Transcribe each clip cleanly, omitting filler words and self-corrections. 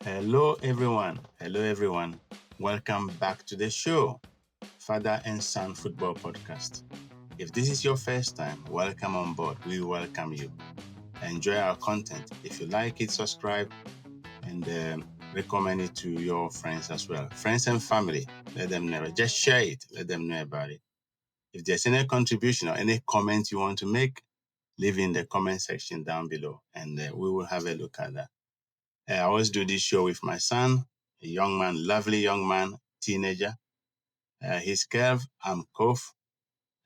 Hello, everyone. Hello, everyone. Welcome back to the show, Father and Son Football Podcast. If this is your first time, welcome on board. We welcome you. Enjoy our content. If you like it, subscribe and recommend it to your friends as well. Friends and family, let them know. Just share it. Let them know about it. If there's any contribution or any comment you want to make, leave in the comment section down below and we will have a look at that. I always do this show with my son, a young man, lovely young man, teenager. He's Kev, I'm Kof,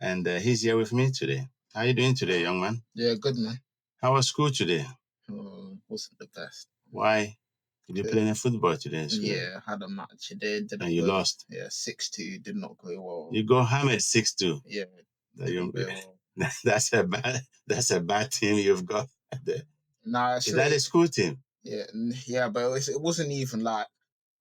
and he's here with me today. How are you doing today, young man? Yeah, good man. How was school today? Wasn't the best. Why? Did you play any football today in school? Yeah, had a match today. And you lost? Yeah, 6-2. Did not go well. You got hammered 6-2. Yeah, Didn't go well. That's a bad team you've got there. Nah, Is that a school team? Yeah, but it wasn't even like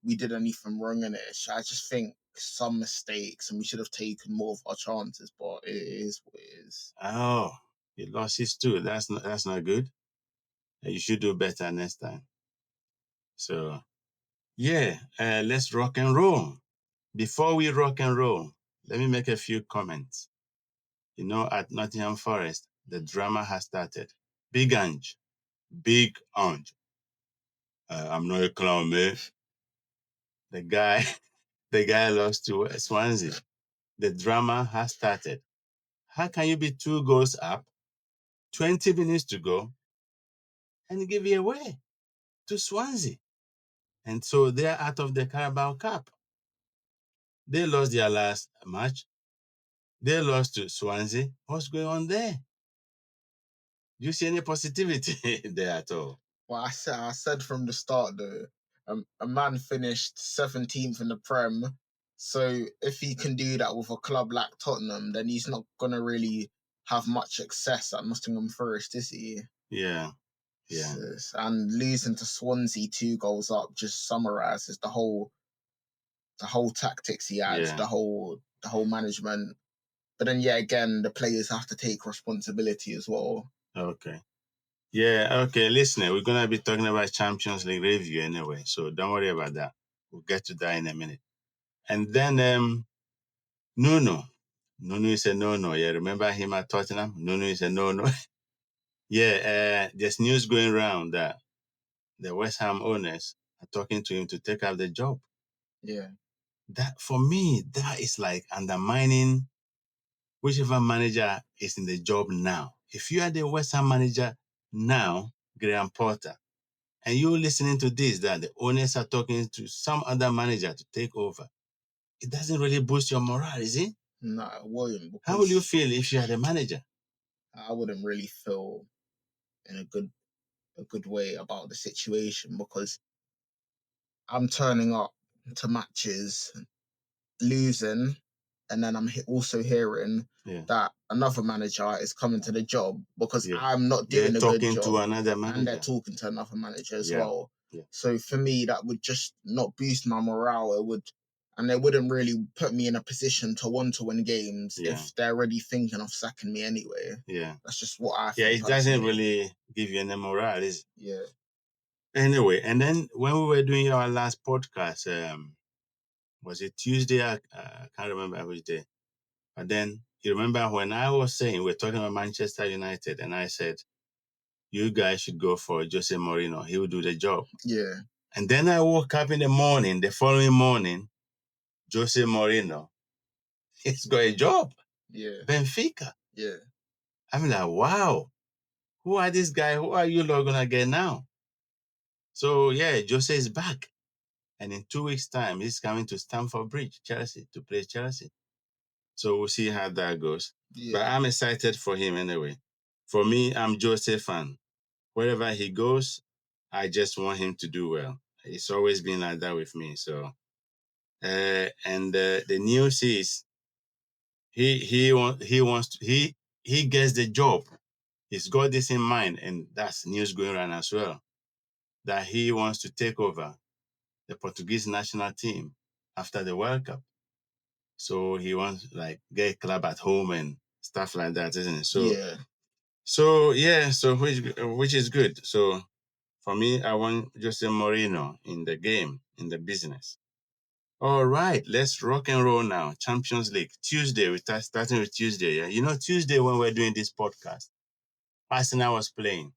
we did anything wrong in it. I just think some mistakes, and we should have taken more of our chances. But it is what it is. Oh, you lost 6-2. That's not good. You should do better next time. So, yeah, let's rock and roll. Before we rock and roll, let me make a few comments. You know, at Nottingham Forest, the drama has started. Big Ange. I'm not a clown, man. The guy, the guy lost to Swansea. The drama has started. How can you be 2 goals up, 20 minutes to go, and give it away to Swansea? And so they're out of the Carabao Cup. They lost their last match. They lost to Swansea. What's going on there? Do you see any positivity there at all? Well, I said from the start though, a man finished 17th in the Prem. So if he can do that with a club like Tottenham, then he's not gonna really have much success at Nottingham Forest, is he? Yeah. And losing to Swansea 2 goals up just summarizes the whole tactics he had, the whole management. But then again, the players have to take responsibility as well. Okay. Yeah, okay, listener, we're going to be talking about Champions League review anyway, so don't worry about that. We'll get to that in a minute. And then Nuno. Nuno is a no-no. Yeah, remember him at Tottenham? Nuno is a no-no. Yeah, there's news going around that the West Ham owners are talking to him to take up the job. Yeah. That, for me, that is like undermining whichever manager is in the job now. If you are the West Ham manager now, Graham Potter, and you're listening to this, that the owners are talking to some other manager to take over, it doesn't really boost your morale, is it? No, it wouldn't. How will you feel if you are the manager? I wouldn't really feel in a good way about the situation, because I'm turning up to matches, losing, and then I'm also hearing that another manager is coming to the job because I'm not doing a good job, to another manager, and they're talking to another manager as well. So for me, that would just not boost my morale. It wouldn't really put me in a position to want to win games if they're already thinking of sacking me anyway. Yeah, that's just what I think. Yeah, it doesn't really give you any morale, is it? Yeah. Anyway, and then when we were doing our last podcast, was it Tuesday? I can't remember which day. But then you remember when I was saying we're talking about Manchester United, and I said you guys should go for Jose Mourinho. He will do the job. Yeah. And then I woke up in the morning, the following morning, Jose Mourinho, he's got a job. Yeah. Benfica. Yeah. I'm like, wow, who are these guys? Who are you lot gonna get now? So yeah, Jose is back. And in 2 weeks' time, he's coming to Stamford Bridge, Chelsea, to play Chelsea. So we'll see how that goes. Yeah. But I'm excited for him anyway. For me, I'm Jose fan. Wherever he goes, I just want him to do well. It's always been like that with me. So, the news is he gets the job. He's got this in mind, and that's news going around as well, that he wants to take over the Portuguese national team after the World Cup. So he wants like get a club at home and stuff like that, isn't it? So yeah. So which is good. So For me, I want Jose Mourinho in the game, in the business. All right, let's rock and roll now. Champions League, Tuesday. We start starting with Tuesday. Yeah, you know, Tuesday when we're doing this podcast, Arsenal was playing.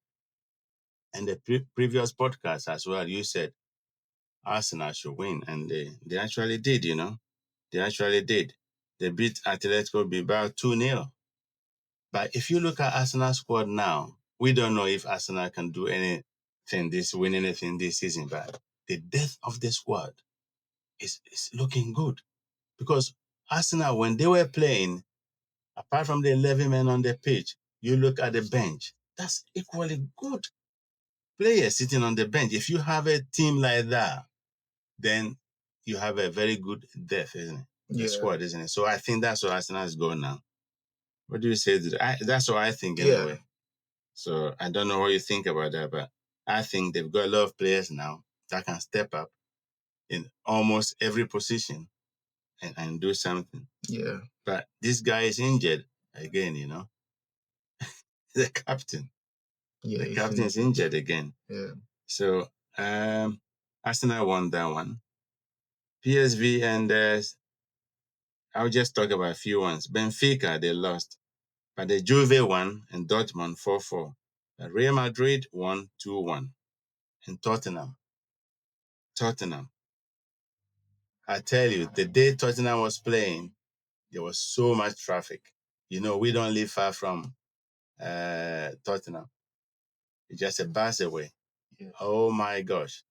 And the previous podcast as well, you said Arsenal should win. And they actually did, you know. They actually did. They beat Atletico Bilbao 2-0. But if you look at Arsenal's squad now, we don't know if Arsenal can do win anything this season. But the depth of the squad is looking good. Because Arsenal, when they were playing, apart from the 11 men on the pitch, you look at the bench, that's equally good players sitting on the bench. If you have a team like that, then you have a very good depth, isn't it? The squad, isn't it? So I think that's where Arsenal is going now. What do you say to that? That's what I think anyway. So I don't know what you think about that, but I think they've got a lot of players now that can step up in almost every position and do something. Yeah. But this guy is injured again, you know. The captain. Yeah. The captain is injured again. Yeah. So Arsenal won that one. PSV and I'll just talk about a few ones. Benfica, they lost. But the Juve won and Dortmund 4-4. But Real Madrid won 2-1. And Tottenham. I tell you, the day Tottenham was playing, there was so much traffic. You know, we don't live far from Tottenham. It's just a bus away. Yeah. Oh my gosh.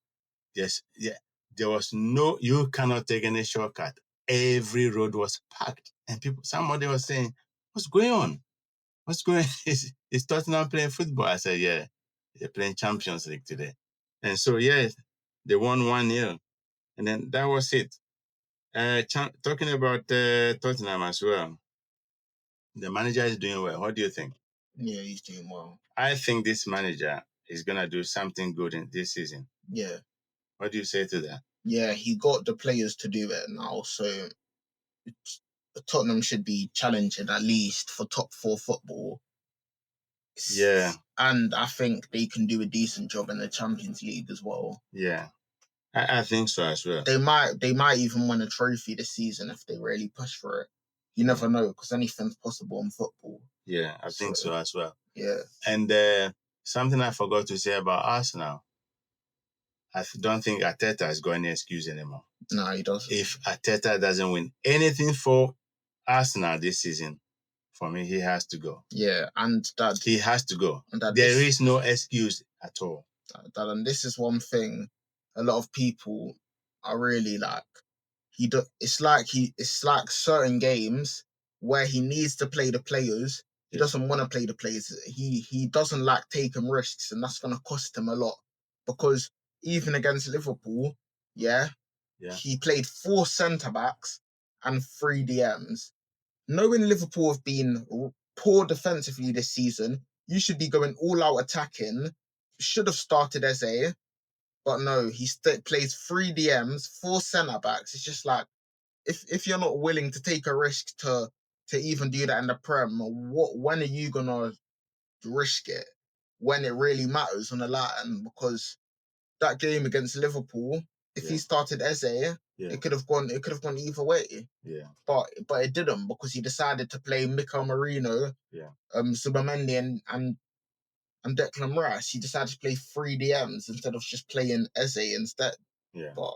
Yes, yeah. There was you cannot take any shortcut. Every road was packed. And somebody was saying, what's going on? What's going on? Is Tottenham playing football? I said, yeah, they're playing Champions League today. And so, yeah, they won 1-0. And then that was it. Talking about Tottenham as well, the manager is doing well. What do you think? Yeah, he's doing well. I think this manager is going to do something good in this season. Yeah. What do you say to that? Yeah, he got the players to do it now. So Tottenham should be challenging at least for top 4 football. Yeah. And I think they can do a decent job in the Champions League as well. Yeah. I think so as well. They might even win a trophy this season if they really push for it. You never know, because anything's possible in football. Yeah, I think so as well. Yeah. And something I forgot to say about Arsenal, I don't think Arteta has got any excuse anymore. No, he doesn't. If Arteta doesn't win anything for Arsenal this season, for me, he has to go. Yeah, and that he has to go. And that there is no excuse at all. And this is one thing a lot of people are really like. It's like certain games where he needs to play the players. He doesn't want to play the players. He doesn't like taking risks, and that's going to cost him a lot. Because even against Liverpool, he played 4 centre backs and 3 DMs. Knowing Liverpool have been poor defensively this season, you should be going all out attacking. Should have started Eze, but no, he plays 3 DMs, 4 centre backs. It's just like, if you're not willing to take a risk to even do that in the Prem, when are you gonna risk it? When it really matters on the line? Because that game against Liverpool, if he started Eze, it could have gone either way. Yeah. But it didn't, because he decided to play Mikel Merino, Subamendi and Declan Rice. He decided to play 3 DMs instead of just playing Eze instead. Yeah. But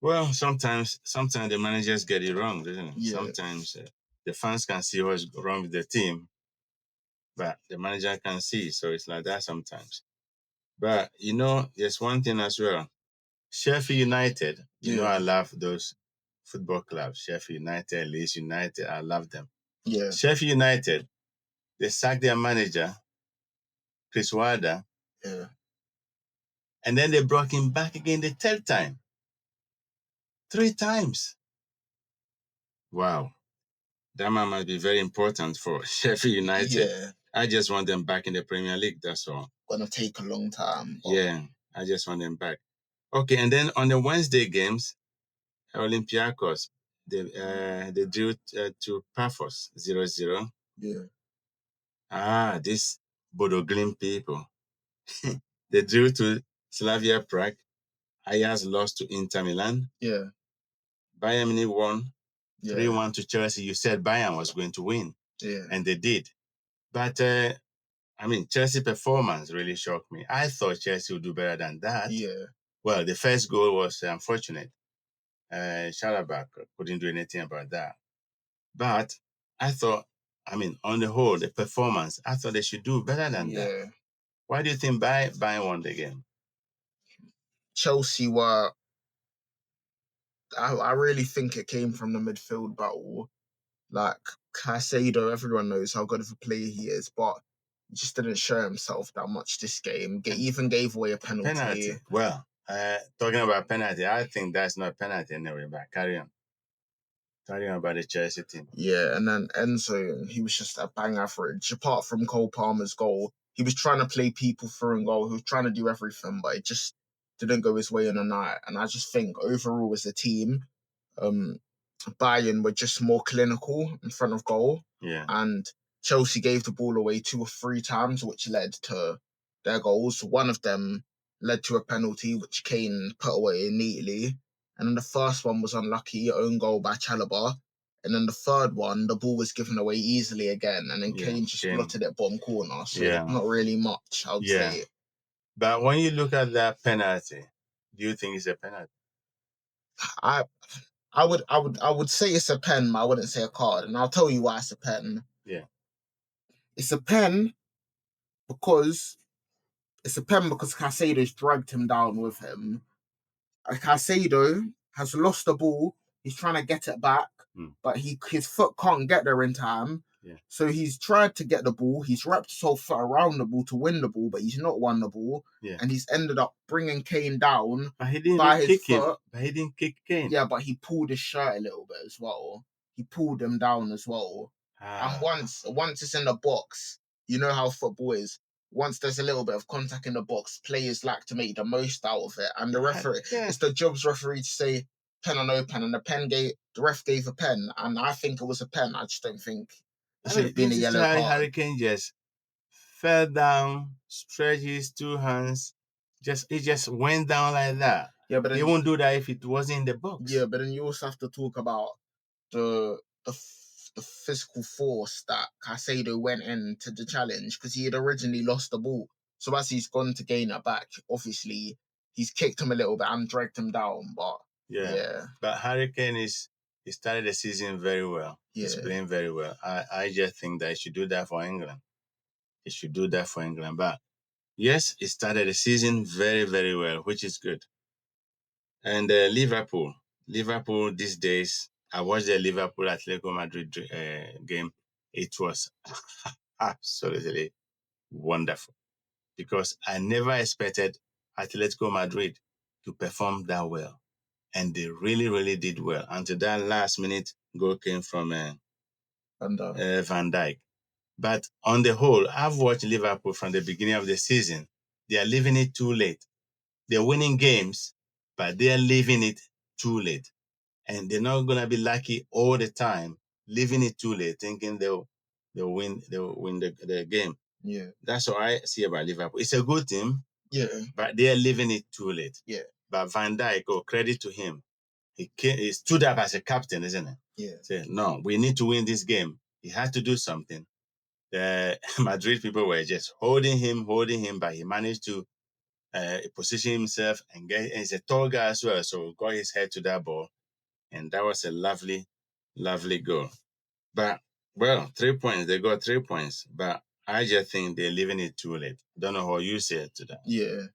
well, sometimes the managers get it wrong, doesn't it? Yeah. Sometimes the fans can see what's wrong with the team, but the manager can see. So it's like that sometimes. But, you know, there's one thing as well. Sheffield United, you know, I love those football clubs. Sheffield United, Leeds United, I love them. Yeah. Sheffield United, they sacked their manager, Chris Wilder. Yeah. And then they brought him back again the 3rd time. 3 times. Wow. That man must be very important for Sheffield United. Yeah. I just want them back in the Premier League, that's all. Gonna take a long time. Yeah, I just want them back. Okay, and then on the Wednesday games, Olympiacos, they drew to Paphos 0-0. Yeah. This Bodo Glimt people. They drew to Slavia Prague. Ajax lost to Inter Milan. Yeah. Bayern Munich won Yeah. 3-1 to Chelsea. You said Bayern was going to win, Yeah. and they did. But, Chelsea performance really shocked me. I thought Chelsea would do better than that. Yeah. Well, the first goal was unfortunate. Schalabak couldn't do anything about that. But I thought, on the whole, the performance, I thought they should do better than that. Yeah. Why do you think Bayern won the game? Chelsea were. I really think it came from the midfield battle. Like Caicedo, everyone knows how good of a player he is, but he just didn't show himself that much this game. Even gave away a penalty. Well, talking about penalty, I think that's not a penalty anyway, but carry on. Carry on about the Chelsea team. Yeah, and then Enzo, he was just a bang average. Apart from Cole Palmer's goal, he was trying to play people through and goal. He was trying to do everything, but it just didn't go his way in the night. And I just think overall as a team, um, Bayern were just more clinical in front of goal. Yeah. And Chelsea gave the ball away 2 or 3 times, which led to their goals. One of them led to a penalty, which Kane put away neatly. And then the first one was unlucky, own goal by Chalobah. And then the third one, the ball was given away easily again. And then Kane just blotted it bottom corner. So not really much, I would say. But when you look at that penalty, do you think it's a penalty? I would say it's a pen, but I wouldn't say a card. And I'll tell you why it's a pen. Yeah. It's a pen because Caicedo's dragged him down with him. Caicedo has lost the ball. He's trying to get it back, but his foot can't get there in time. Yeah. So he's tried to get the ball. He's wrapped his whole foot around the ball to win the ball, but he's not won the ball. Yeah. And he's ended up bringing Kane down But he didn't by his kick foot. him. But he didn't kick Kane. Yeah, but he pulled his shirt a little bit as well. He pulled him down as well. And once it's in the box, you know how football is. Once there's a little bit of contact in the box, players like to make the most out of it. And the referee, it's the job's referee to say pen or no pen. And the ref gave a pen. And I think it was a pen. I just don't think it should have been a yellow card. Harry Kane just fell down, stretched his 2 hands. He just went down like that. Yeah, but he won't do that if it wasn't in the box. Yeah, but then you also have to talk about the physical force that Caicedo went into the challenge because he had originally lost the ball. So as he's gone to gain it back, obviously he's kicked him a little bit and dragged him down. But yeah. But Harry Kane he started the season very well. Yeah. He's playing very well. I just think that he should do that for England. He should do that for England. But yes, he started the season very, very well, which is good. And Liverpool these days, I watched the Liverpool Atletico Madrid game. It was absolutely wonderful because I never expected Atletico Madrid to perform that well. And they really, really did well until that last minute goal came from Van Dijk. But on the whole, I've watched Liverpool from the beginning of the season. They are leaving it too late. They're winning games, but they are leaving it too late. And they're not going to be lucky all the time, leaving it too late, thinking they'll win the game. Yeah. That's what I see about Liverpool. It's a good team, but they are leaving it too late. Yeah. But Van Dijk, credit to him. He stood up as a captain, isn't it? Yeah. Said, no, we need to win this game. He had to do something. The Madrid people were just holding him, but he managed to position himself and he's a tall guy as well, so got his head to that ball. And that was a lovely, lovely goal. But, 3 points. They got 3 points. But I just think they're leaving it too late. Don't know how you say to that. Yeah.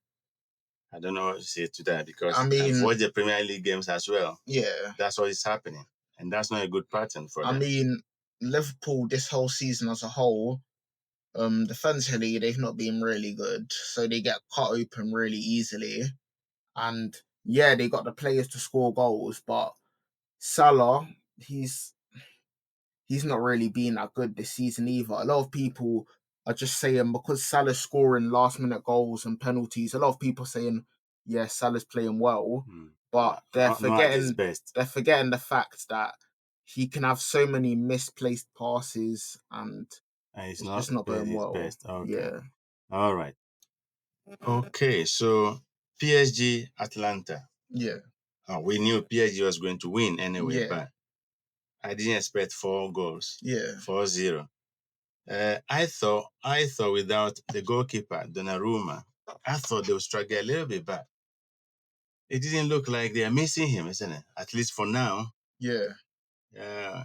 I don't know what to say to that because I've watched the Premier League games as well. Yeah. That's what is happening. And that's not a good pattern for them. Liverpool this whole season as a whole, defensively, they've not been really good. So they get cut open really easily. And yeah, they got the players to score goals, but Salah, he's not really been that good this season either. A lot of people are just saying because Salah's scoring last minute goals and penalties, a lot of people saying, yeah, Salah's playing well, but they're forgetting the fact that he can have so many misplaced passes and it's just not going well. Best. Okay. Yeah. All right. Okay, so PSG Atlanta. Yeah, We knew PSG was going to win anyway, yeah, but I didn't expect 4 goals, yeah, 4-0. I thought without the goalkeeper Donnarumma, I thought they would struggle a little bit, but it didn't look like they are missing him, isn't it? At least for now. yeah, Uh,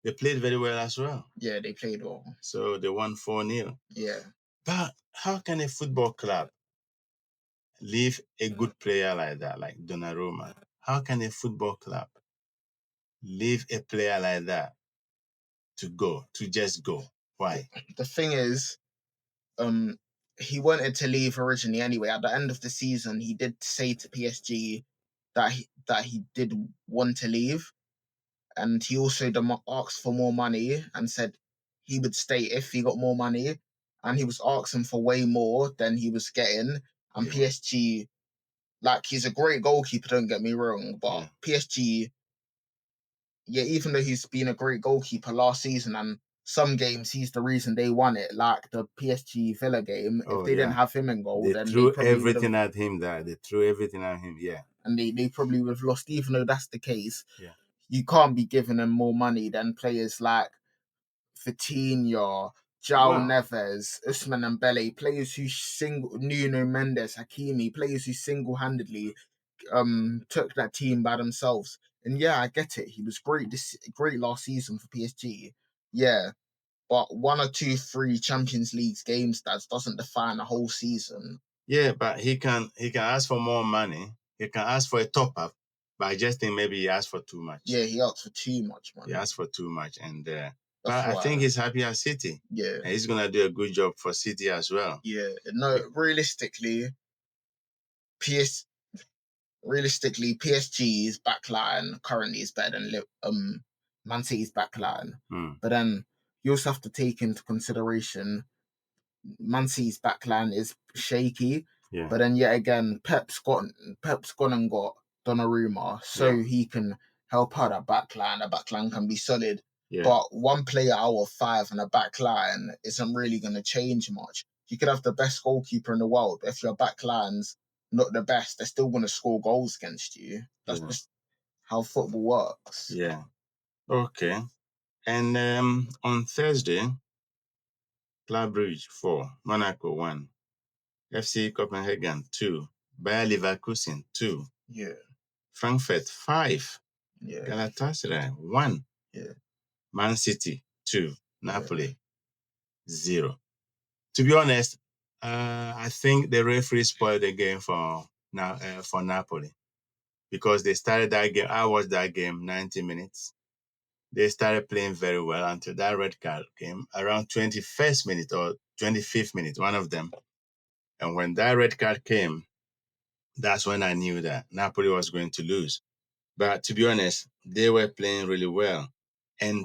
they played very well as well. yeah. They played well. So they won 4-0. Yeah, But how can a football club leave a good player like that, like Donnarumma? How can a football club leave a player like that to just go? Why? the thing is, um, he wanted to leave originally anyway. At the end of the season, he did say to PSG that he did want to leave, and he also asked for more money and said he would stay if he got more money, and he was asking for way more than he was getting. And Yeah. PSG, like, he's a great goalkeeper, don't get me wrong, but Yeah. PSG, yeah, even though he's been a great goalkeeper last season and some games he's the reason they won it, like the PSG Villa game. If Oh they didn't yeah. have him in goal, They then they threw probably would have, everything at him. They threw everything at him. Yeah. and they probably would have lost. Even though that's the case, Yeah. you can't be giving them more money than players like Vitinha, João Wow. Neves, Usman and Bele, players who Nuno Mendes, Hakimi, players who single-handedly took that team by themselves. And yeah, I get it. He was great last season for PSG. Yeah, but one or two, three Champions League games that doesn't define a whole season. Yeah, but he can ask for more money. He can ask for a top up, but I just think maybe he asked for too much. Yeah, he asked for too much He money. asked for too much, and That's but I think why. he's happy at City, Yeah, and he's gonna do a good job for City as well. yeah. No, PS PSG's backline currently is better than Man City's backline. Hmm. But then you also have to take into consideration Man City's backline is shaky. Yeah. But then yet again, Pep's gone and got Donnarumma, so Yeah. he can help out that backline. The backline can be solid. Yeah. But one player out of five in a backline isn't really going to change much. You could have the best goalkeeper in the world. If your backline's not the best, they're still going to score goals against you. That's Yeah. just how football works. Yeah. Okay. And on Thursday, Club Brugge 4, Monaco 1, FC Copenhagen 2, Bayer Leverkusen 2, Yeah, Frankfurt 5, yeah, Galatasaray 1, yeah, Man City 2, yeah. Napoli 0. To be honest, I think the referee spoiled the game for Napoli because they started that game. I watched that game 90 minutes. They started playing very well until that red card came around 21st minute or 25th minute, one of them. And when that red card came, that's when I knew that Napoli was going to lose. But to be honest, they were playing really well. And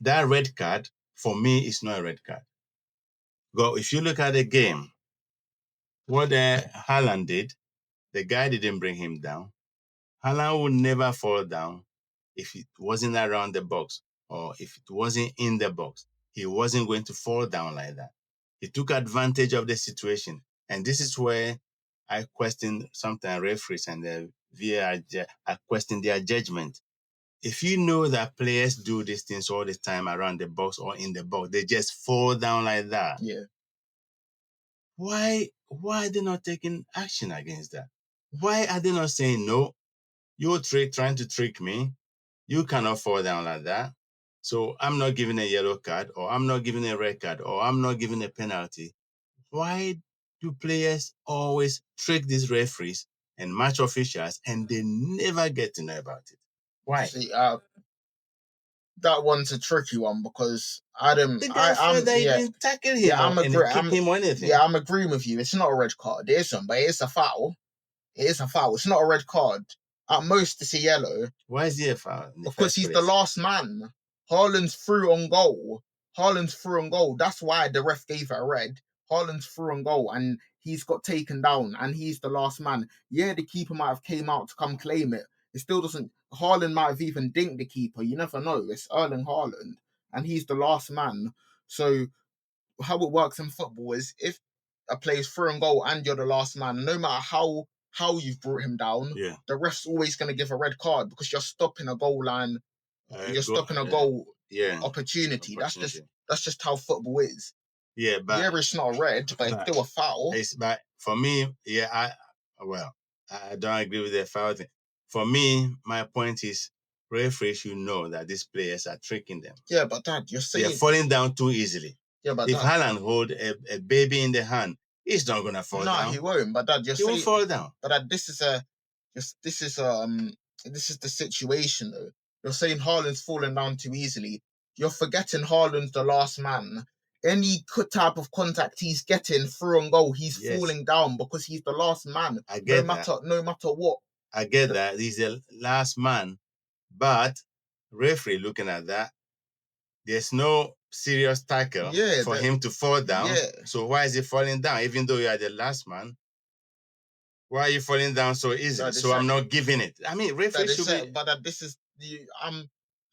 that red card for me is not a red card. Well, if you look at the game, what Haaland did, the guy didn't bring him down. Haaland would never fall down if it wasn't around the box or if it wasn't in the box. He wasn't going to fall down like that. He took advantage of the situation. And this is where I question sometimes referees and the VAR. I question their judgment. If you know that players do these things all the time around the box or in the box, they just fall down like that. Yeah. Why are they not taking action against that? Why are they not saying, no, you're trying to trick me? You cannot fall down like that. So I'm not giving a yellow card, or I'm not giving a red card, or I'm not giving a penalty. Why do players always trick these referees and match officials and they never get to know about it? Why? See, that one's a tricky one because The guy felt that he yeah, didn't tackle him yeah, or and kick him or anything. yeah, I'm agreeing with you. It's not a red card. It isn't, but it is a foul. It is a foul. It's not a red card. At most, it's a yellow. Why is he a foul in the Because first he's the place? last man. Haaland's through on goal. Haaland's through on goal. That's why the ref gave it a red. Haaland's through on goal and he's got taken down and he's the last man. Yeah, the keeper might have came out to come claim it. It still doesn't. Haaland might have even dinked the keeper. You never know. It's Erling Haaland and he's the last man. So how it works in football is plays through and goal and you're the last man, no matter how you've brought him down, Yeah. the ref's always going to give a red card because you're stopping a goal line, you're Go, stopping a goal yeah. opportunity. Opportunity. That's just how football is. Yeah, but Yeah, it's not a red, but it's still a foul. But for me, yeah, I don't agree with the foul thing. For me, my point is referees should know that these players are tricking them. Yeah, but Dad, you're They are saying falling down too easily. yeah, but If Dad, Haaland hold a baby in the hand, he's not gonna fall no, down. he won't. But Dad, He won't fall down. but Dad, this is the situation though. You're saying Haaland's falling down too easily. You're forgetting Haaland's the last man. Any type of contact he's getting through and goal, he's Yes. falling down because he's the last man. I get No matter what. I get that he's the last man, but referee looking at that, there's no serious tackle for him to fall down. Yeah. So why is he falling down? Even though you are the last man, why are you falling down so easily? So I'm not giving it. I mean, referee should be. But this is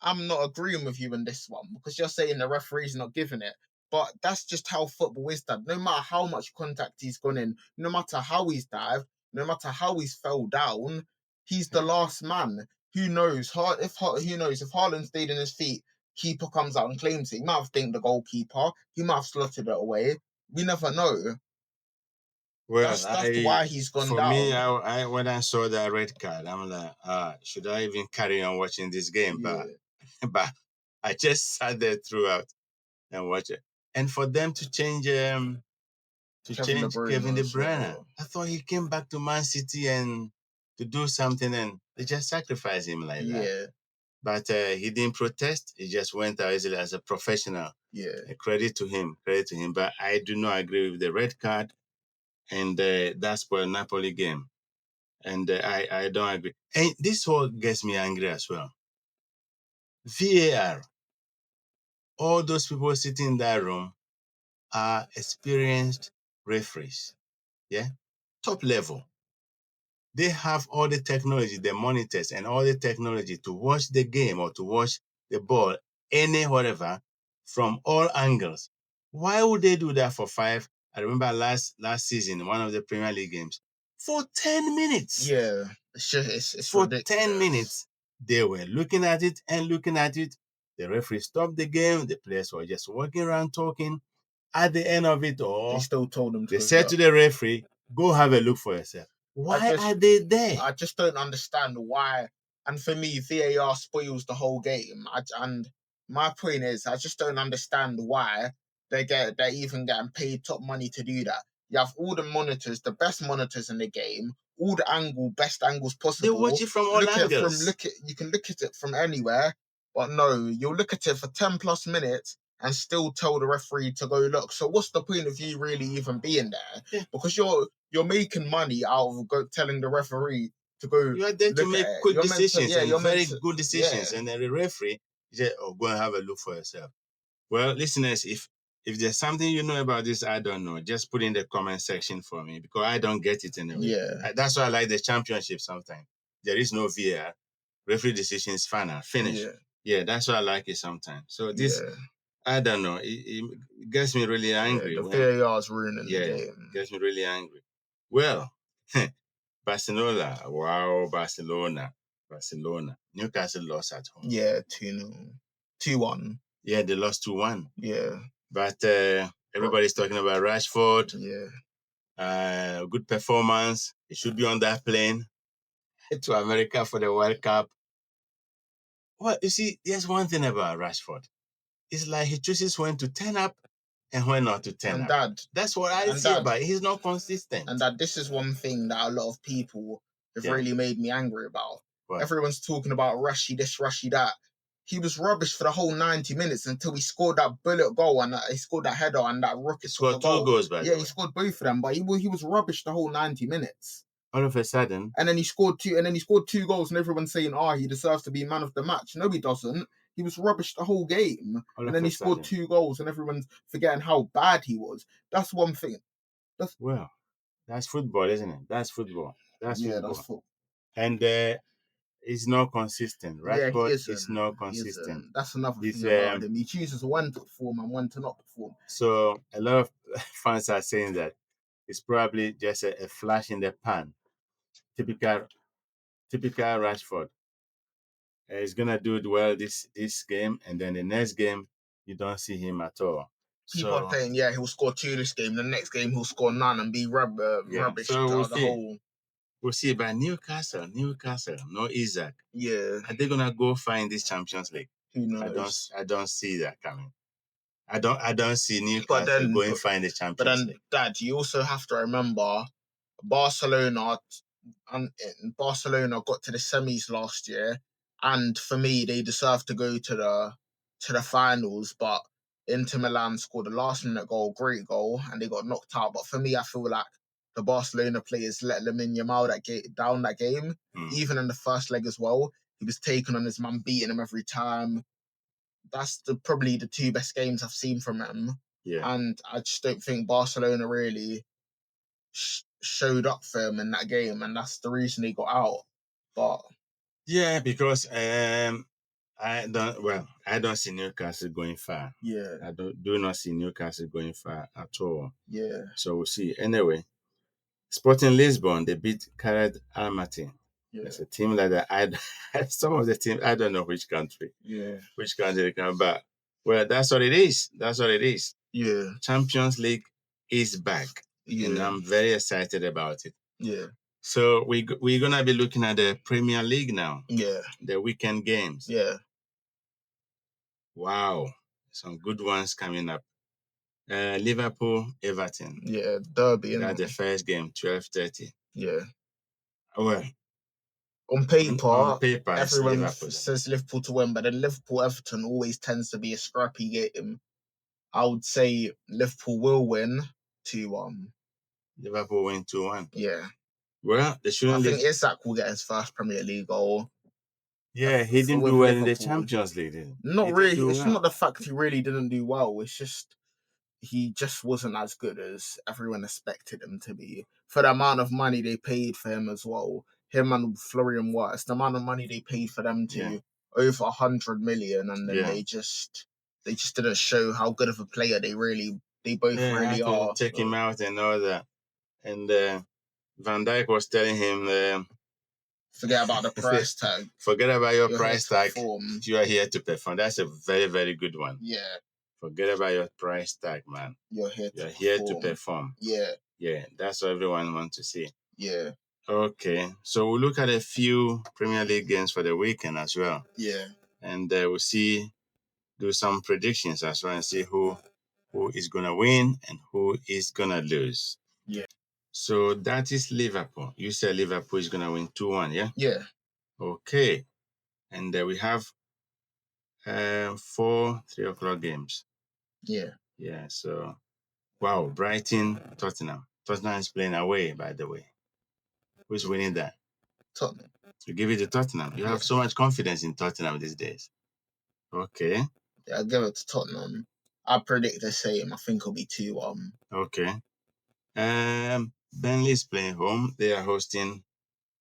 I'm not agreeing with you in this one because you're saying the referee's not giving it. But that's just how football is, Dad. No matter how much contact he's gone in, no matter how he's dived, no matter how he's fell down, he's the last man. Who knows? Who knows if Haaland stayed in his feet, keeper comes out and claims it. He might have thanked the goalkeeper. He might have slotted it away. We never know. Well, that's why he's gone for down. Me, I when I saw that red card, I'm like, should I even carry on watching this game? Yeah. But I just sat there throughout and watched it. And for them to change Kevin De Bruyne, I thought he came back to Man City and to do something, and they just sacrificed him like that. But he didn't protest. He just went out easily as a professional. Yeah. Credit to him. But I do not agree with the red card, and that's for a Napoli game. And I don't agree. And this all gets me angry as well. VAR. All those people sitting in that room are experienced referees. Yeah, top level. They have all the technology, the monitors, and all the technology to watch the game or to watch the ball, any whatever, from all angles. Why would they do that for 5? I remember last season, one of the Premier League games, for 10 minutes. Yeah, it's for ridiculous. 10 minutes, they were looking at it and looking at it. The referee stopped the game. The players were just walking around talking. At the end of it all, they still told them. They said to the referee, "Go have a look for yourself." Why are they there? I just don't understand why. And for me, VAR spoils the whole game. And my point is, I just don't understand why they're even getting paid top money to do that. You have all the monitors, the best monitors in the game, all the best angles possible. They watch it from all angles. You can look at it from anywhere, but no, you'll look at it for 10 plus minutes and still tell the referee to go look. So what's the point of you really even being there? Yeah. Because you're making money out of telling the referee to go. You are there to make quick decisions and very good decisions, yeah. and then the referee said, "Oh, go and have a look for yourself." Well, listeners, if there's something you know about this, I don't know, just put in the comment section for me because I don't get it anyway. Yeah. That's why I like the championship sometimes. There is no VAR. Referee decision is final, finish. Yeah, that's why I like it sometimes. So this, I don't know, it gets me really angry. The VAR is ruining the game. It gets me really angry. Well, Barcelona. Wow, Barcelona. Newcastle lost at home. Yeah, 2-0. 2-1. Yeah, they lost 2-1. Yeah. But everybody's talking about Rashford. Yeah. Good performance. He should be on that plane to America for the World Cup. Well, you see, there's one thing about Rashford. It's like he chooses when to turn up and when not to turn up. Dad, that's what I see about it. He's not consistent. And that this is one thing that a lot of people have really made me angry about. What? Everyone's talking about Rushy this, Rushy that. He was rubbish for the whole 90 minutes until he scored that bullet goal and he scored that header and that rocket. He scored 2 goals, by the way. He scored both of them, but he was rubbish the whole 90 minutes. All of a sudden. And then he scored 2 goals and everyone's saying, he deserves to be man of the match. No, he doesn't. He was rubbish the whole game. And then he scored 2 goals and everyone's forgetting how bad he was. That's one thing. Well, that's football, isn't it? That's football. That's football. And it's not consistent, right? But it's not consistent. That's another thing about him. He chooses when to perform and when to not perform. So a lot of fans are saying that It's probably just a flash in the pan. Typical, typical Rashford. He's gonna do it well this game, and then the next game you don't see him at all. People are So saying, yeah, he'll score 2 this game. The next game he'll score none and be yeah, rubbish so we'll the see. whole. We'll see. By Newcastle, no Isaac. Yeah, Are they gonna go find this Champions League? who knows? I don't see that coming. I don't see But Newcastle then, going find the but Champions then, League. Dad, you also have to remember Barcelona and Barcelona got to the semis last year, and for me, they deserve to go to the finals. But Inter Milan scored a last minute goal, great goal, and they got knocked out. But for me, I feel like the Barcelona players let Lamine Yamal down that game, even in the first leg as well. He was taking on his man, beating him every time. That's probably the two best games I've seen from him. Yeah. And I just don't think Barcelona really showed up for him in that game, and that's the reason he got out. But yeah, because I don't see Newcastle going far. yeah, I do not see Newcastle going far at all. yeah. So we'll see. Anyway, Sporting Lisbon, they beat Carad Almaty. Yeah. It's a team like that. Some of the teams, I don't know which country. Yeah. Which country they come back. Well, that's what it is. That's what it is. Yeah. Champions League is back. Yeah. And I'm very excited about it. Yeah. So we're going to be looking at the Premier League now. Yeah. The weekend games. Yeah. Wow. Some good ones coming up. Liverpool, Everton. Yeah. Derby. That's the first game, 12:30. Yeah. Well, on paper everyone Liverpool. says Liverpool to win, but then Liverpool Everton always tends to be a scrappy game. I would say Liverpool will win 2-1. Liverpool win 2-1. Yeah. Well, they shouldn't. I think Isak will get his first Premier League goal. Yeah, he didn't do well in the Champions League. Not really. It's not the fact he really didn't do well. It's just he just wasn't as good as everyone expected him to be. For the amount of money they paid for him as well, him and Florian Wirtz, the amount of money they paid for them to over 100 million, and then they just didn't show how good of a player they both really are. Take him out and all that. And Van Dijk was telling him, forget about the price tag. Forget about your price tag. You are here to perform. That's a very, very good one. Yeah. Forget about your price tag, man. You're here to perform. Yeah. Yeah, that's what everyone wants to see. Yeah. Okay, so we'll look at a few Premier League games for the weekend as well. Yeah. And we'll do some predictions as well and see who is going to win and who is going to lose. Yeah. So that is Liverpool. You said Liverpool is going to win 2-1, yeah? Yeah. Okay. And we have 4 3:00 games. Yeah. Yeah, so, wow, Brighton, Tottenham. Tottenham is playing away, by the way. Who's winning that? Tottenham. You give it to Tottenham. You have so much confidence in Tottenham these days. Okay. Yeah, I'll give it to Tottenham. I predict the same. I think it'll be 2-1. Okay. Burnley is playing home. They are hosting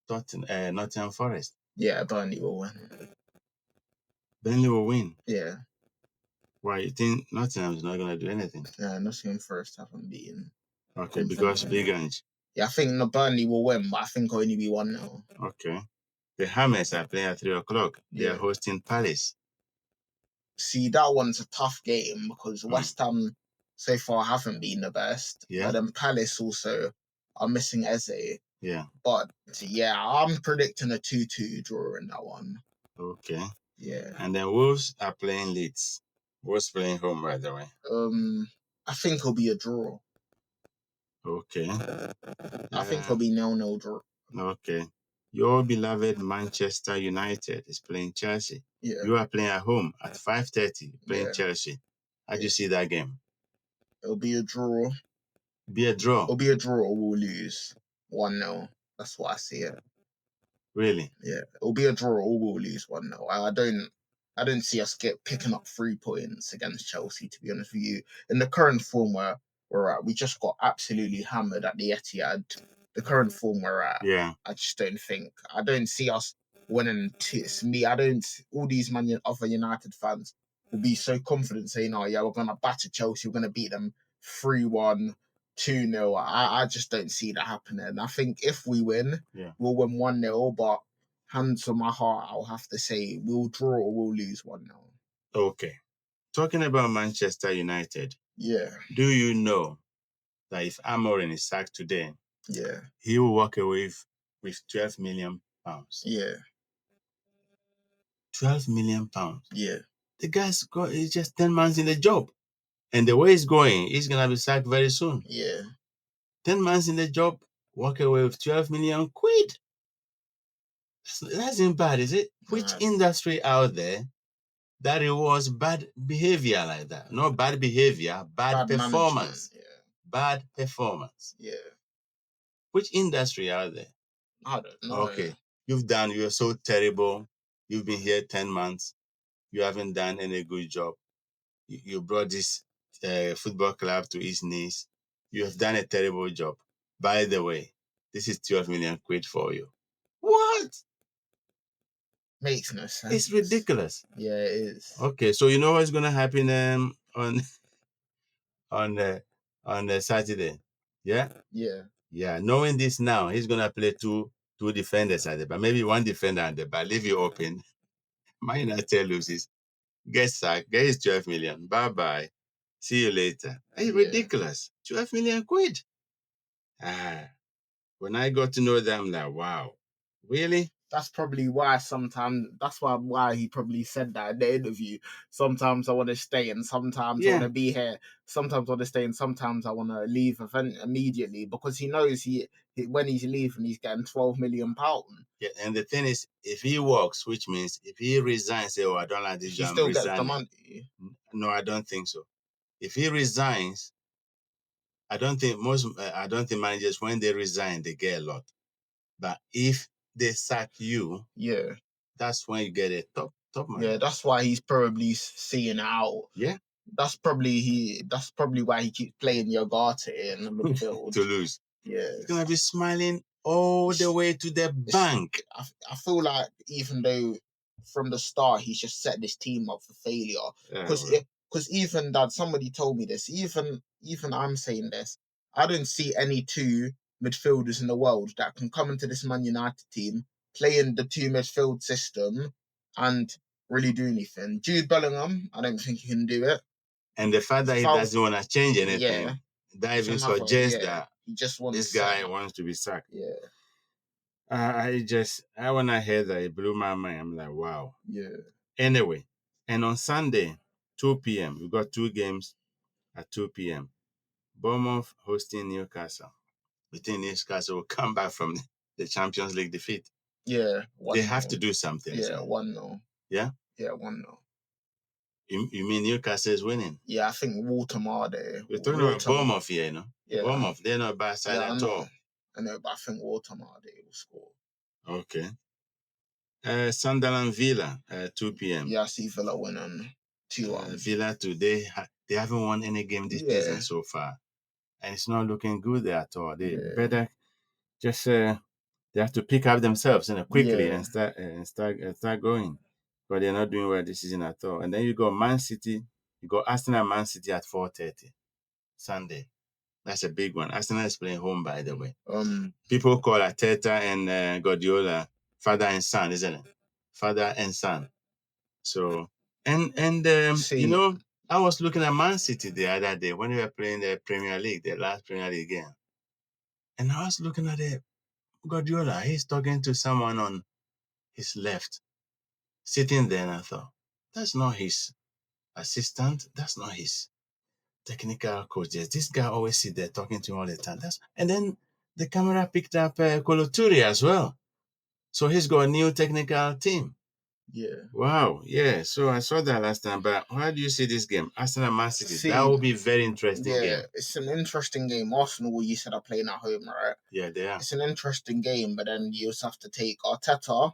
Nottingham Forest. Yeah, Burnley will win. Burnley will win. Yeah. Why, you think Nottingham is not going to do anything? Yeah, Nottingham Forest haven't beaten. Okay, because big range. Yeah, I think Burnley will win, but I think it'll only be 1-0. Okay. The Hammers are playing at 3:00. They are hosting Palace. See, that one's a tough game because West Ham so far haven't been the best. Yeah. But then Palace also are missing Eze. Yeah. But yeah, I'm predicting a 2-2 draw in that one. Okay. Yeah. And then Wolves are playing Leeds. Wolves playing home, by the way. I think it'll be a draw. Okay. I think it'll be 0-0 draw. Okay. Your beloved Manchester United is playing Chelsea. Yeah. You are playing at home at 5:30, playing Chelsea. How do you see that game? It'll be a draw. Be a draw. It'll be a draw or we'll lose 1-0. That's what I see it. Really? Yeah. It'll be a draw or we'll lose 1-0. I don't see us picking up 3 points against Chelsea, to be honest with you. In the current form where we're at, we just got absolutely hammered at the Etihad. The current form we're at, I just don't think. I don't see us winning. It's me. All these other United fans will be so confident saying, oh, yeah, we're going to batter Chelsea. We're going to beat them 3-1. 2-0. I just don't see that happening. I think if we win, Yeah. we'll win 1-0, but hands on my heart, I'll have to say we'll draw or we'll lose 1-0. Okay. Talking about Manchester United, Yeah, do you know that if Amorim is sacked today, yeah, he will walk away with 12 million pounds? yeah, 12 million pounds. yeah, The guy's got he's just 10 months in the job. And the way he's going, he's gonna be sacked very soon. yeah. 10 months in the job, walk away with 12 million quid. That's not bad, is it? Which Nah, industry out there that rewards bad behavior like that? Not bad behavior, bad bad management. performance. Bad performance. Yeah. Which industry out there? I don't know. Okay. You're so terrible. You've been here 10 months. You haven't done any good job. You brought this football club to its knees. You have done a terrible job. By the way, this is 12 million quid for you. What? Makes no sense. It's ridiculous. Yeah, it is. Okay, so you know what's going to happen on on on Saturday? Yeah, Yeah. yeah. Knowing this now, he's going to play two defenders at the back, maybe one defender at the back. Leave it open. Man United loses, get sacked, get his 12 million. Bye bye. See you later. It's Yeah. ridiculous. 12 million quid. Ah, when I got to know them, like, wow, really? That's probably why sometimes why he probably said that in the interview. Sometimes I want to stay and sometimes I want Yeah. to be here. Sometimes I want to stay and sometimes I want to leave event immediately because he knows he when he's leaving he's getting £12 million. Yeah, and the thing is, if he walks, which means if he resigns, say, "Oh, I don't like this He job, I'm still gets the resigning." money. No, I don't think so. If he resigns, I don't think managers when they resign they get a lot. But if they sack you, Yeah. that's when you get a top money. Yeah, that's why he's probably seeing it out. Yeah, That's probably why he keeps playing Yogarte in the midfield. to lose. Yeah. He's gonna be smiling all the way to the bank. I feel like even though from the start he's just set this team up for failure. Because even that somebody told me this, even I'm saying this, I don't see any two midfielders in the world that can come into this Man United team, play in the two midfield system, and really do anything. Jude Bellingham, I don't think he can do it. And the fact that he Fal- doesn't want to change anything, Yeah. that even Somehow, suggests yeah, that he just wants this guy wants to be sacked. Yeah, When I heard that, it blew my mind. I'm like, wow. yeah, Anyway, and on Sunday, 2 p.m., we got two games at 2 p.m. Bournemouth hosting Newcastle. We think Newcastle will come back from the Champions League defeat. yeah. They have to do something. Yeah, 1-0. Yeah? Yeah, 1-0. You mean Newcastle is winning? Yeah, I think Watermar. We're talking about Bournemouth here, you know? Yeah. Bournemouth, they're not bad side Yeah, at all. I know, but I think Watermar will score. Okay. Sunderland Villa, 2 p.m. Yeah, I see Villa winning 2-1. Villa today, they haven't won any game this season so far. And it's not looking good there at all. They better just they have to pick up themselves quickly and start going. But they're not doing well this season at all. And then you got Man City, you got Arsenal Man City at 4:30 Sunday. That's a big one. Arsenal is playing home, by the way. People call Arteta and Guardiola father and son, isn't it? Father and son. So you know, I was looking at Man City the other day when we were playing the Premier League, the last Premier League game. And I was looking at it. Guardiola, he's talking to someone on his left, sitting there, and I thought, that's not his assistant. That's not his technical coach. This guy always sit there talking to him all the time. And then the camera picked up Koloturi as well. So he's got a new technical team. Yeah. Wow. Yeah. So I saw that last time. But how do you see this game? Arsenal Man City. That will be a very interesting game. It's an interesting game. Arsenal, you said, are playing at home, right? Yeah, they are. It's an interesting game, but then you also have to take Arteta.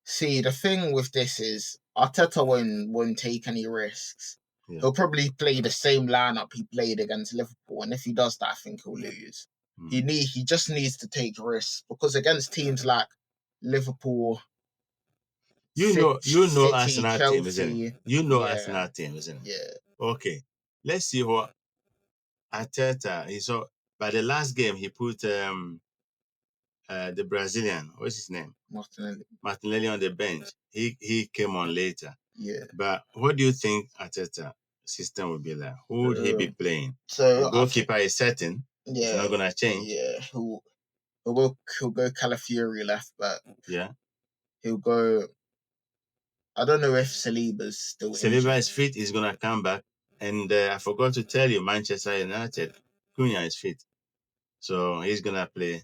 See, the thing with this is Arteta won't take any risks. Yeah. He'll probably play the same lineup he played against Liverpool, and if he does that, I think he'll lose. He just needs to take risks because against teams like Liverpool, you know City, Arsenal Chelsea, team, isn't it? You know Arsenal team, isn't it? Yeah. Okay. Let's see what Arteta is. But the last game, he put the Brazilian, what's his name? Martinelli on the bench. He came on later. Yeah. But what do you think Arteta system will be like? Who would he be playing? So The goalkeeper is certain. Yeah. It's not gonna change. Yeah. He'll go Calafiori left back. Yeah. He'll go. I don't know if Saliba's still Saliba injured. is fit. He's gonna come back. And I forgot to tell you, Manchester United, Cunha is fit, so he's gonna play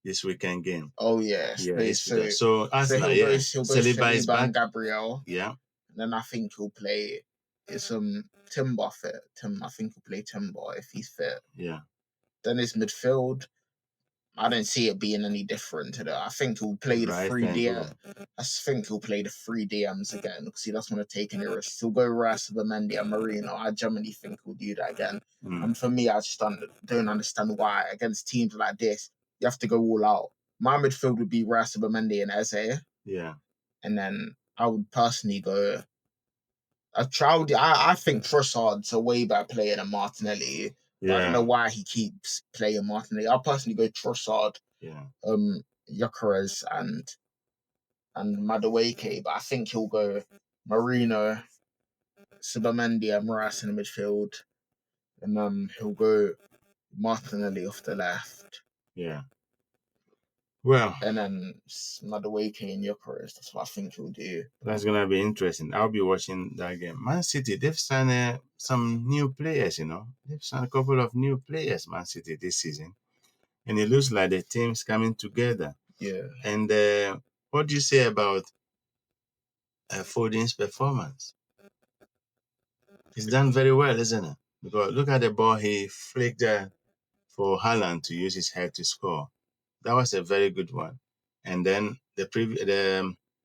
this weekend game. Oh yeah. Yeah, Play, he's fit. So Arsenal, he'll yeah, go Saliba is Saliba back. and Gabriel. Yeah. And then I think he'll play. It's Timber fit. I think he'll play Timber if he's fit. Yeah. Then his midfield. I don't see it being any different to that. I think he'll play the Right, three thank you. DM. I think he'll play the three DMs again because he doesn't want to take any risks. He'll go Rice, Mendy, and Marino. I genuinely think he'll do that again. And for me, I just don't understand why against teams like this you have to go all out. My midfield would be Rice, Mendy, and Eze. Yeah. And then I would personally go. I think Trossard's a way better player than Martinelli. But I don't know why he keeps playing Martinelli. I'll personally go Trossard, Yeah. Gyökeres, and Madueke, but I think he'll go Marino, Subamendi, and Moraes in the midfield, and he'll go Martinelli off the left. Yeah. Well, and then Madueke and Gyökeres. That's what I think he'll do. That's gonna be interesting. I'll be watching that game. Man City, they've signed some new players. They've signed a couple of new players. Man City this season, and it looks like the team's coming together. Yeah. And what do you say about Foden's performance? He's done very well, isn't it? Because look at the ball he flicked for Haaland to use his head to score. That was a very good one. And then the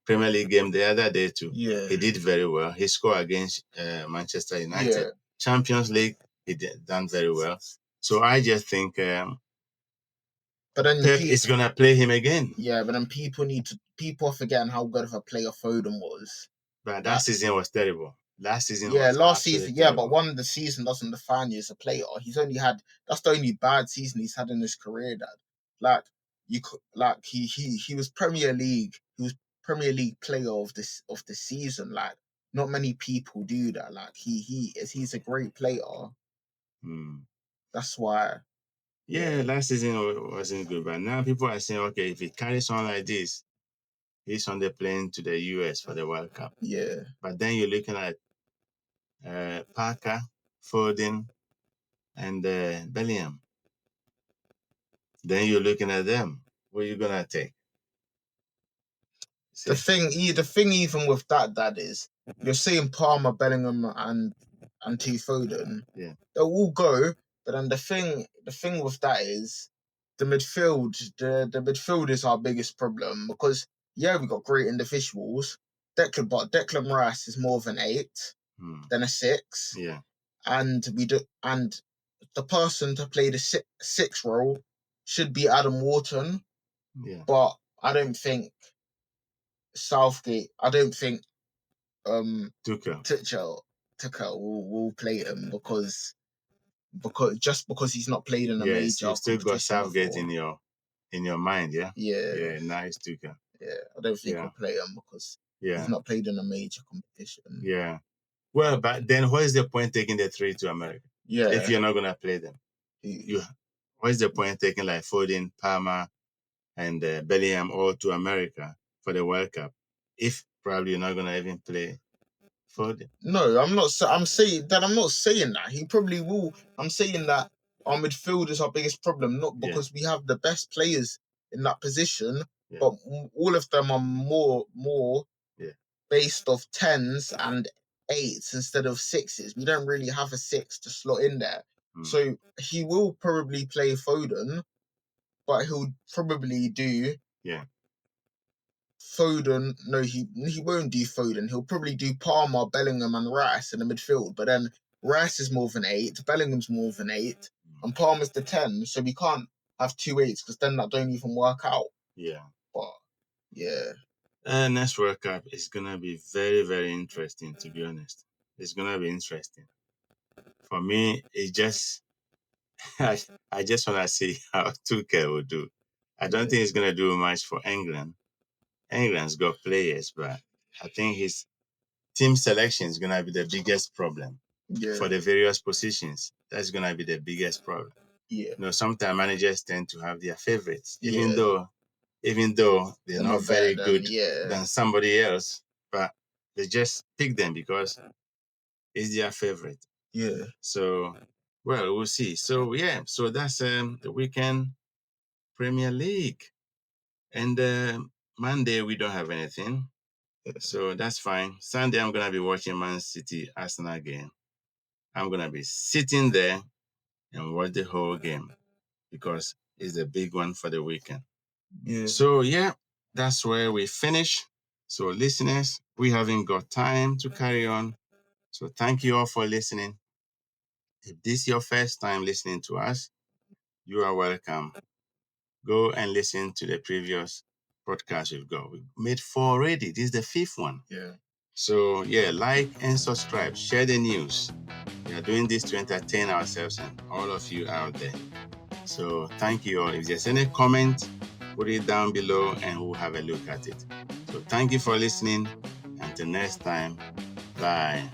Premier League game the other day too. Yeah. He did very well. He scored against Manchester United. Yeah. Champions League, he done very well. So I just think But then Pep is gonna play him again. Yeah, but then people are forgetting how good of a player Foden was. But that season was terrible. Last season Yeah, was last season, terrible. but one the season doesn't define you as a player. That's the only bad season he's had in his career. That he was Premier League. He was Premier League player of the season. Like not many people do that. Like he's a great player. That's why. Yeah, last season wasn't good, but now people are saying, okay, if he carries on like this, he's on the plane to the US for the World Cup. Yeah. But then you're looking at Parker, Foden, and Bellingham. Then you're looking at them. What are you gonna take? The thing even with that is you're seeing Palmer, Bellingham, and Foden. Yeah. They'll all go, but then the thing with that is the midfield. The midfield is our biggest problem because we've got great individuals. Declan Rice is more of an 8 than a 6. Yeah. And the person to play the six role should be Adam Wharton. Yeah. But I don't think Southgate. I don't think Tuchel will play him because he's not played in a major. You still got Southgate before. in your mind, yeah. Yeah, nice Tuchel. Yeah, I don't think he'll play him because he's not played in a major competition. Yeah. Well, but then what is the point taking the 3 to America? Yeah. If you're not gonna play them, what is the point taking like Foden, Palmer, and Bellingham all to America for the World Cup if probably you're not gonna even play Foden? No, I'm not. I'm saying that. I'm not saying that he probably will. I'm saying that our midfield is our biggest problem, not because we have the best players in that position, but all of them are more based off 10s and 8s instead of 6s. We don't really have a 6 to slot in there. So he will probably play Foden, but he'll probably do Foden. No, he won't do Foden. He'll probably do Palmer, Bellingham, and Rice in the midfield. But then Rice is more of an 8, Bellingham's more of an 8, and Palmer's the 10. So we can't have 2 8s because then that don't even work out. Yeah. But yeah. Next World Cup is gonna be very, very interesting. To be honest, it's gonna be interesting. For me, it's just I just want to see how Tuchel will do. I don't think he's going to do much for England. England's got players, but I think his team selection is going to be the biggest problem Yeah. for the various positions. That's going to be the biggest problem. Yeah. Sometimes managers tend to have their favorites, even Yeah. though they're not very better good than than somebody else, but they just pick them because it's their favorite. Yeah. So, well, we'll see. So, yeah, so that's the weekend Premier League. And Monday, we don't have anything. So that's fine. Sunday, I'm going to be watching Man City Arsenal game. I'm going to be sitting there and watch the whole game because it's a big one for the weekend. Yeah. So, yeah, that's where we finish. So, listeners, we haven't got time to carry on. So, thank you all for listening. If this is your first time listening to us, you are welcome. Go and listen to the previous podcast we've got. We made 4 already. This is the 5th one. Yeah. So, yeah, like and subscribe. Share the news. We are doing this to entertain ourselves and all of you out there. So, thank you all. If there's any comment, put it down below and we'll have a look at it. So, thank you for listening. Until next time, bye.